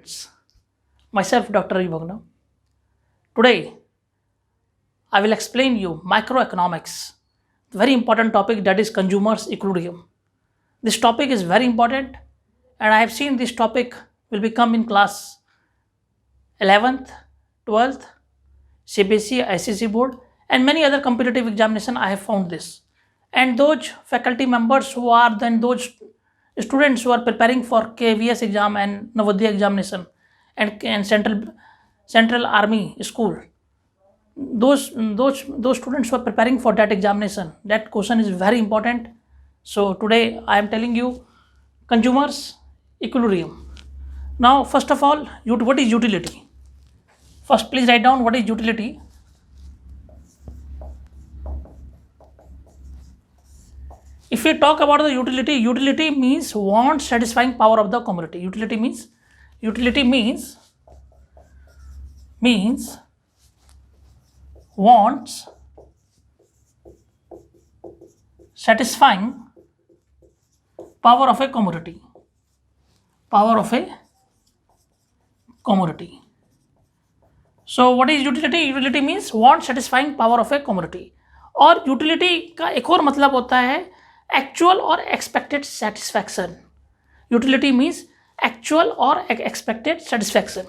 students. Myself Dr. Ravi Bhagna. Today I will explain you microeconomics, very important topic that is consumers equilibrium. This topic is very important and I have seen this topic will become in class 11th, 12th, CBSE, ICC board and many other competitive examination. I have found this. And those faculty members who are then those students who are preparing for KVS exam and Navodaya examination and central army school, those students who are preparing for that examination, that question is very important. So today I am telling you consumers equilibrium. Now first of all, what is utility? First please write down what is utility. If we talk about the utility, utility means want satisfying power of the commodity. Utility means wants satisfying power of a commodity. Power of a commodity. So what is utility? Utility means want satisfying power of a commodity. और utility का एक और मतलब होता है actual और expected satisfaction. Utility means actual और expected satisfaction.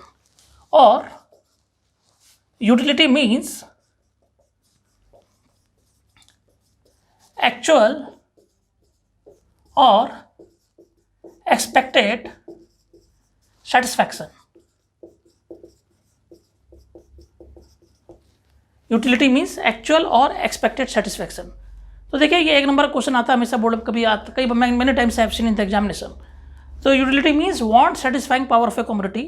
और यूटिलिटी मीन्स एक्चुअल और expected satisfaction. Utility means actual और एक्सपेक्टेड सेटिस्फैक्शन. तो देखिए ये एक नंबर क्वेश्चन आता है हमेशा बोर्ड में, कभी आता, कई many times I have seen in the examination. तो utility means want satisfying power of a commodity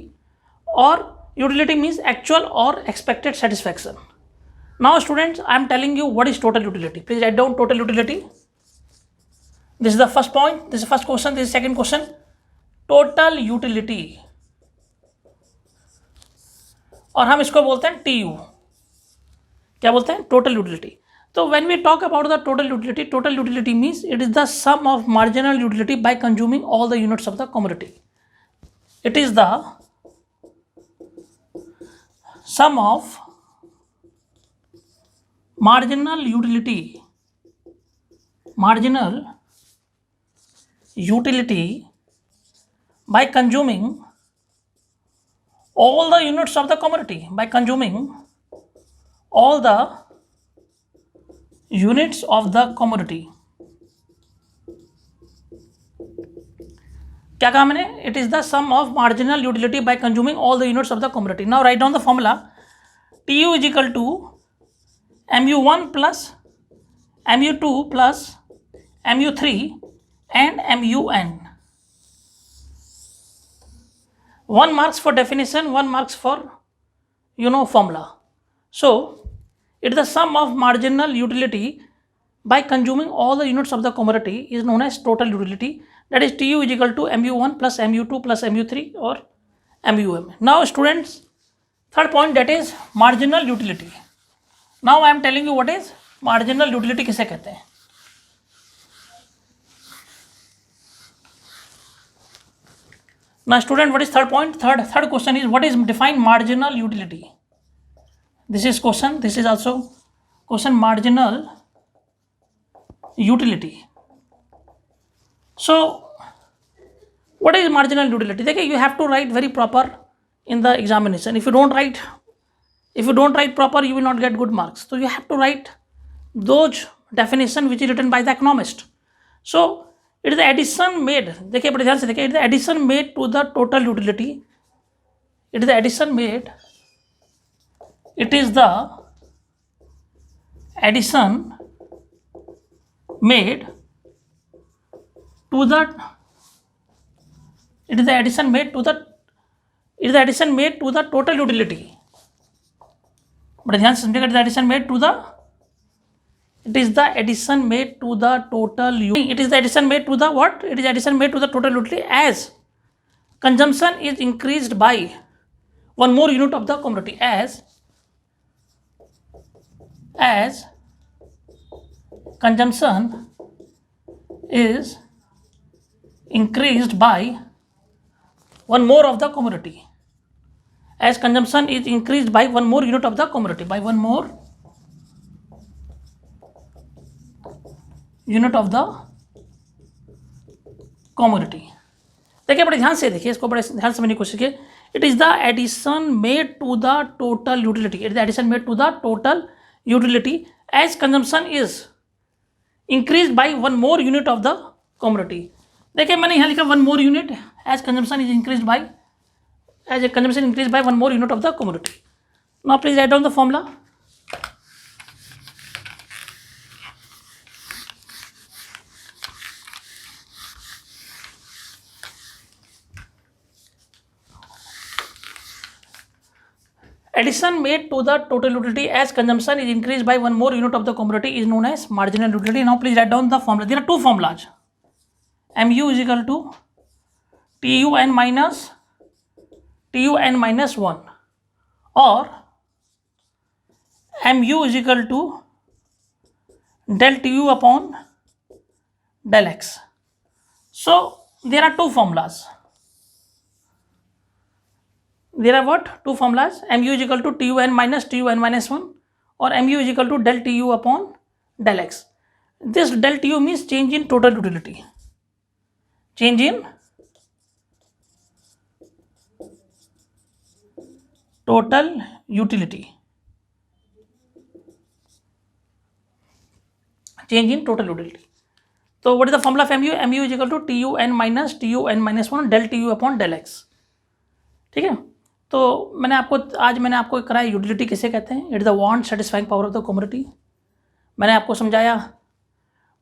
और यूटिलिटी मीन्स एक्चुअल और expected satisfaction. Now students I am telling you what is total utility. Please write down total utility. This is the first point, this is first question, this is second question. Total utility और हम इसको बोलते हैं TU. क्या बोलते हैं? Total utility. तो when we talk about the total utility means it is the sum of marginal utility by consuming all the units of the commodity. It is the sum of marginal utility by consuming all the units of the commodity, by consuming all the units of the commodity. क्या कहा मैंने? It is the sum of marginal utility by consuming all the units of the commodity. Now write down the formula. TU is equal to MU1 plus MU2 plus MU3 and MUN. 1 marks for definition, 1 marks for formula. So it is the sum of marginal utility by consuming all the units of the commodity is known as total utility. That is TU is equal to MU1 plus MU2 plus MU3 or MUM. Now students, third point, that is marginal utility. Now I am telling you what is marginal utility किसे कहते हैं. Now student, what is third point? Third question is what is defined marginal utility. This is question, this is also question, marginal utility. So what is marginal utility? देखिए you have to write very proper in the examination. If you don't write proper, you will not get good marks. So you have to write those definition which is written by the economist. So it is the addition made, देखिए बड़े ध्यान से देखिए, it is the addition made to the total utility. It is the addition made to the total utility. बड़े ध्यान से समझिएगा, it is the addition made to the what? It is addition made to the total utility as consumption is increased by one more unit of the commodity. As consumption is increased by one more of the commodity. as consumption is increased by one more unit of the commodity, by one more unit of the commodity. देखिए बड़े ध्यान से देखिए, इसको बड़े ध्यान से समझने की कोशिश कीजिए. It is the addition made to the total utility, it is the addition made to the total utility as consumption is increase by one more unit of the commodity. देखिए मैंने यहाँ लिखा one more unit, as consumption is increase by, as a consumption increased by one more unit of the commodity. Now please write down the formula. Addition made to the total utility as consumption is increased by one more unit of the commodity is known as marginal utility. Now please write down the formula. There are two formulas. Mu is equal to TUN minus TUN minus 1 or mu is equal to del TU upon del x. So there are two formulas. There are what? Two formulas. Mu is equal to TUN minus 1 or mu is equal to del TU upon del x. This del TU means change in total utility. Change in total utility. Change in total utility. So what is the formula of mu? Mu is equal to TUN minus 1 del TU upon del x. ठीक है. तो आज मैंने आपको कराया utility किसे कहते हैं. It is the want satisfying power of the commodity. मैंने आपको समझाया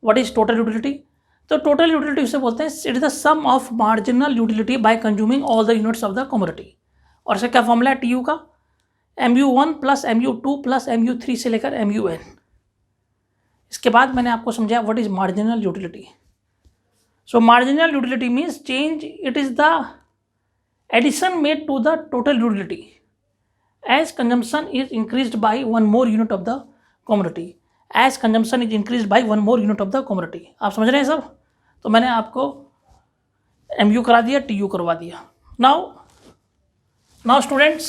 व्हाट इज टोटल यूटिलिटी. तो टोटल यूटिलिटी उसे बोलते हैं, it is the sum of marginal utility by consuming all the units of the commodity. और इसका क्या फॉर्मूला है TU का? mu1 plus mu2 plus mu3 से लेकर mun. इसके बाद मैंने आपको समझाया what is marginal utility. So marginal utility means change, it is the addition made to the total utility as consumption is increased by one more unit of the commodity. As consumption is increased by one more unit of the commodity. आप समझ रहे हैं सब. तो मैंने आपको mu करा दिया, TU करवा दिया. Now students,